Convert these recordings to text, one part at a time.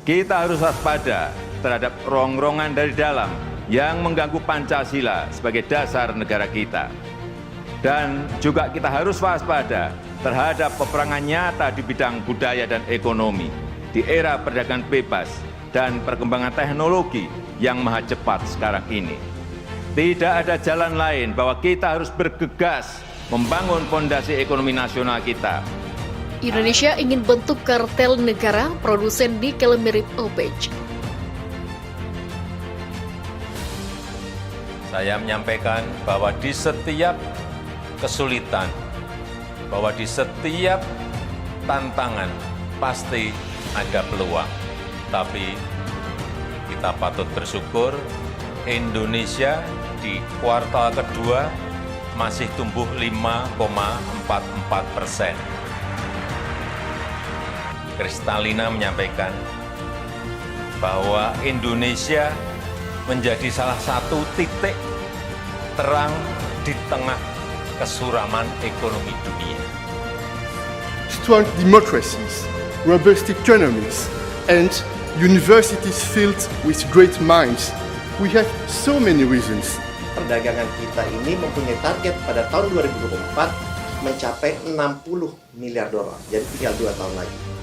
Kita harus waspada terhadap rongrongan dari dalam yang mengganggu Pancasila sebagai dasar negara kita. Dan juga kita harus waspada terhadap peperangan nyata di bidang budaya dan ekonomi di era perdagangan bebas dan perkembangan teknologi yang maha cepat sekarang ini. Tidak ada jalan lain bahwa kita harus bergegas membangun fondasi ekonomi nasional kita. Indonesia ingin bentuk kartel negara produsen nikel mirip OPEC. Saya menyampaikan bahwa di setiap kesulitan, bahwa di setiap tantangan pasti ada peluang. Tapi kita patut bersyukur Indonesia di kuartal kedua masih tumbuh 5,44%. Kristalina menyampaikan bahwa Indonesia menjadi salah satu titik terang di tengah kesuraman ekonomi dunia. Strong democracies, robust economies, and universities filled with great minds. We have so many reasons. Perdagangan kita ini mempunyai target pada tahun 2024 mencapai 60 miliar dolar. Jadi tinggal 2 tahun lagi.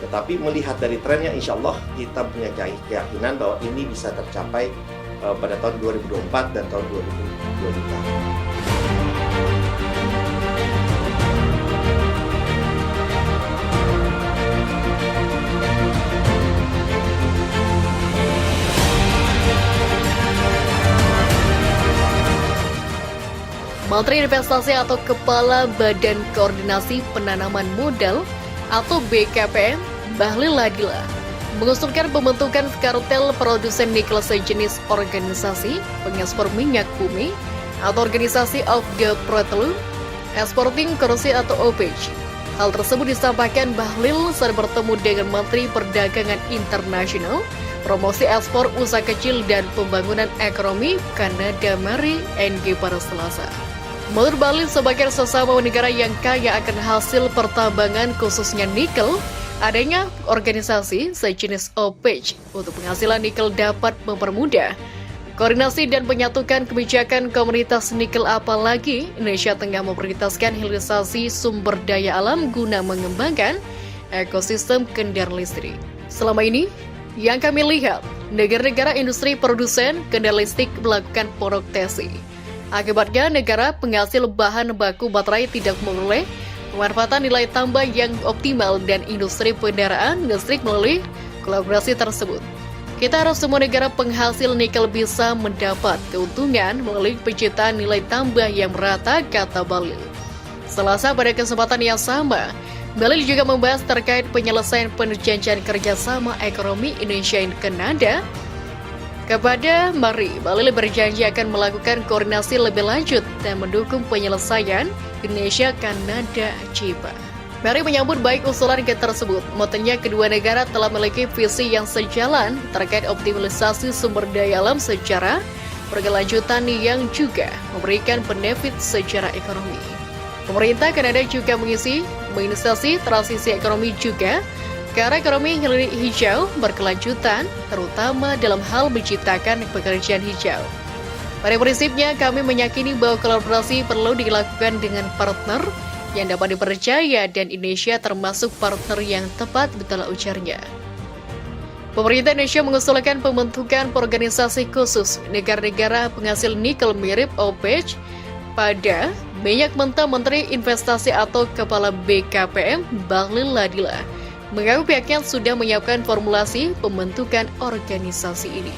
Tetapi melihat dari trennya, insya Allah kita punya keyakinan bahwa ini bisa tercapai pada tahun 2024 dan tahun 2025. Menteri Investasi atau Kepala Badan Koordinasi Penanaman Modal atau BKPM, Bahlil Lahadilah, mengusulkan pembentukan kartel produsen nikel sejenis organisasi pengekspor minyak bumi atau Organisasi of the Petroleum Exporting Council atau OPEC. Hal tersebut disampaikan Bahlil saat bertemu dengan Menteri Perdagangan Internasional, Promosi Ekspor Usaha Kecil dan Pembangunan Ekonomi Kanada Mari NG pada Selasa. Menurut Bahlil, sebagai sesama negara yang kaya akan hasil pertambangan khususnya nikel, adanya organisasi sejenis OPEC untuk penghasilan nikel dapat mempermudah koordinasi dan menyatukan kebijakan komunitas nikel, apalagi Indonesia tengah memprioritaskan hilirisasi sumber daya alam guna mengembangkan ekosistem kendaraan listrik. Selama ini, yang kami lihat, negara-negara industri produsen kendaraan listrik melakukan proteksi. Akibatnya, negara penghasil bahan baku baterai tidak memperoleh pemanfaatan nilai tambah yang optimal dan industri kendaraan listrik melalui kolaborasi tersebut. Kita harap semua negara penghasil nikel bisa mendapat keuntungan melalui penciptaan nilai tambah yang merata, kata Bahlil. Selasa pada kesempatan yang sama, Bahlil juga membahas terkait penyelesaian perjanjian kerjasama ekonomi Indonesia dan Kanada. Kepada Mari, Bahlil berjanji akan melakukan koordinasi lebih lanjut dan mendukung penyelesaian Indonesia-Kanada CIPA. Mari menyambut baik usulan tersebut. Motonya kedua negara telah memiliki visi yang sejalan terkait optimalisasi sumber daya alam secara berkelanjutan yang juga memberikan benefit secara ekonomi. Pemerintah Kanada juga menginisiasi transisi ekonomi juga ke arah ekonomi hijau berkelanjutan, terutama dalam hal menciptakan pekerjaan hijau. Pada prinsipnya, kami meyakini bahwa kolaborasi perlu dilakukan dengan partner yang dapat dipercaya dan Indonesia termasuk partner yang tepat, betul ujarnya. Pemerintah Indonesia mengusulkan pembentukan organisasi khusus negara-negara penghasil nikel mirip OPEC pada minyak mentah. Menteri Investasi atau Kepala BKPM Bahlil Lahadilah mengaku pihaknya sudah menyiapkan formulasi pembentukan organisasi ini.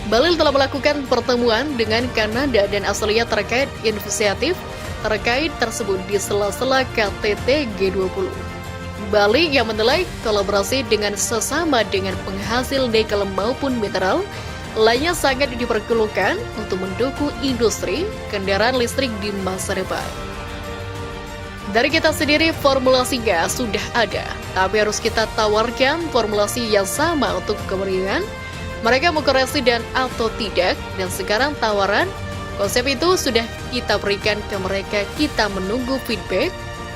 Bahlil telah melakukan pertemuan dengan Kanada dan Australia terkait inisiatif terkait tersebut di sela-sela KTT G20. Bahlil yang menilai kolaborasi dengan sesama dengan penghasil nikel maupun mineral lainnya sangat diperlukan untuk mendukung industri kendaraan listrik di masa depan. Dari kita sendiri formulasinya sudah ada, tapi harus kita tawarkan formulasi yang sama untuk kemudian mereka mengkoreksi dan atau tidak. Dan sekarang tawaran konsep itu sudah kita berikan ke mereka, kita menunggu feedback,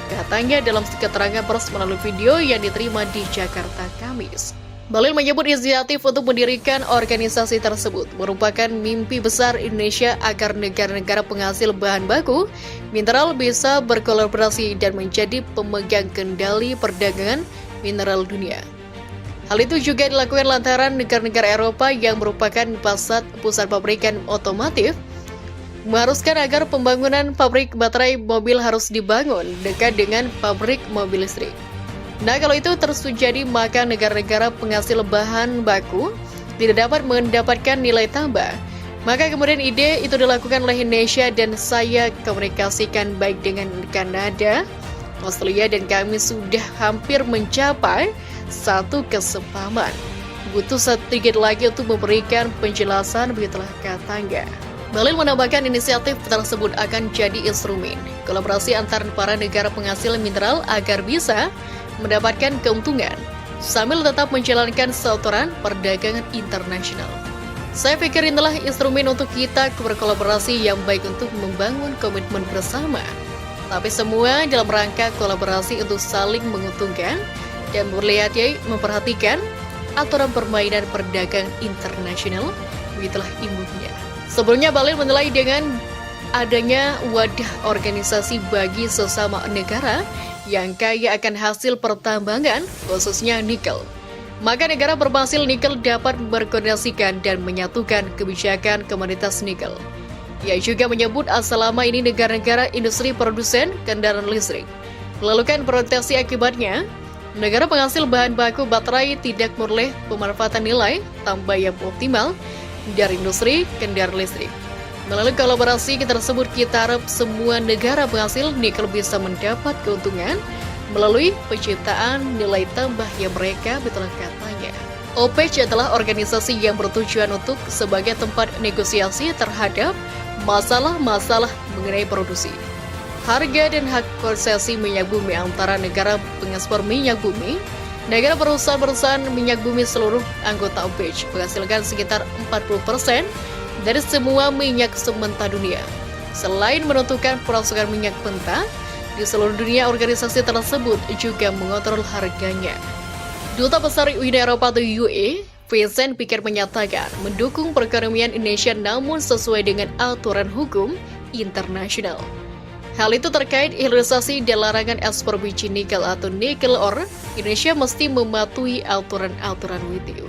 katanya dalam keterangan pers melalui video yang diterima di Jakarta Kamis. Bahlil menyebut inisiatif untuk mendirikan organisasi tersebut merupakan mimpi besar Indonesia agar negara-negara penghasil bahan baku mineral bisa berkolaborasi dan menjadi pemegang kendali perdagangan mineral dunia. Hal itu juga dilakukan lantaran negara-negara Eropa yang merupakan pusat pabrikan otomotif mengharuskan agar pembangunan pabrik baterai mobil harus dibangun dekat dengan pabrik mobil listrik. Nah, kalau itu terus terjadi, maka negara-negara penghasil bahan baku tidak dapat mendapatkan nilai tambah. Maka kemudian ide itu dilakukan oleh Indonesia dan saya komunikasikan baik dengan Kanada, Australia, dan kami sudah hampir mencapai satu kesepahaman. Butuh sedikit lagi untuk memberikan penjelasan, begitulah katanya. Bahlil menambahkan inisiatif tersebut akan jadi instrumen kolaborasi antar para negara penghasil mineral agar bisa mendapatkan keuntungan sambil tetap menjalankan seatoran perdagangan internasional. Saya pikir inilah instrumen untuk kita berkolaborasi yang baik untuk membangun komitmen bersama. Tapi semua dalam rangka kolaborasi untuk saling menguntungkan dan memperhatikan aturan permainan perdagangan internasional, begitulah imbuhnya. Sebelumnya Bahlil menilai dengan adanya wadah organisasi bagi sesama negara yang kaya akan hasil pertambangan, khususnya nikel. Maka negara berhasil nikel dapat berkoordinasikan dan menyatukan kebijakan komunitas nikel. Ia juga menyebut selama ini negara-negara industri produsen kendaraan listrik melakukan proteksi akibatnya, negara penghasil bahan baku baterai tidak memperoleh pemanfaatan nilai tambah yang optimal dari industri kendaraan listrik. Melalui kolaborasi tersebut, kita harap semua negara penghasil nikel bisa mendapat keuntungan melalui penciptaan nilai tambah yang mereka betul katanya. OPEC adalah organisasi yang bertujuan untuk sebagai tempat negosiasi terhadap masalah-masalah mengenai produksi, harga dan hak konsesi minyak bumi antara negara pengekspor minyak bumi. Negara perusahaan minyak bumi seluruh anggota OPEC menghasilkan sekitar 40% dari semua minyak sementara dunia. Selain menentukan pasokan minyak mentah di seluruh dunia, organisasi tersebut juga mengontrol harganya. Duta Besar Uni Eropa atau UE, Vincent Piquet menyatakan mendukung perekonomian Indonesia namun sesuai dengan aturan hukum internasional. Hal itu terkait hilirisasi dan larangan ekspor biji nikel atau nikel ore, Indonesia mesti mematuhi aturan-aturan WTO.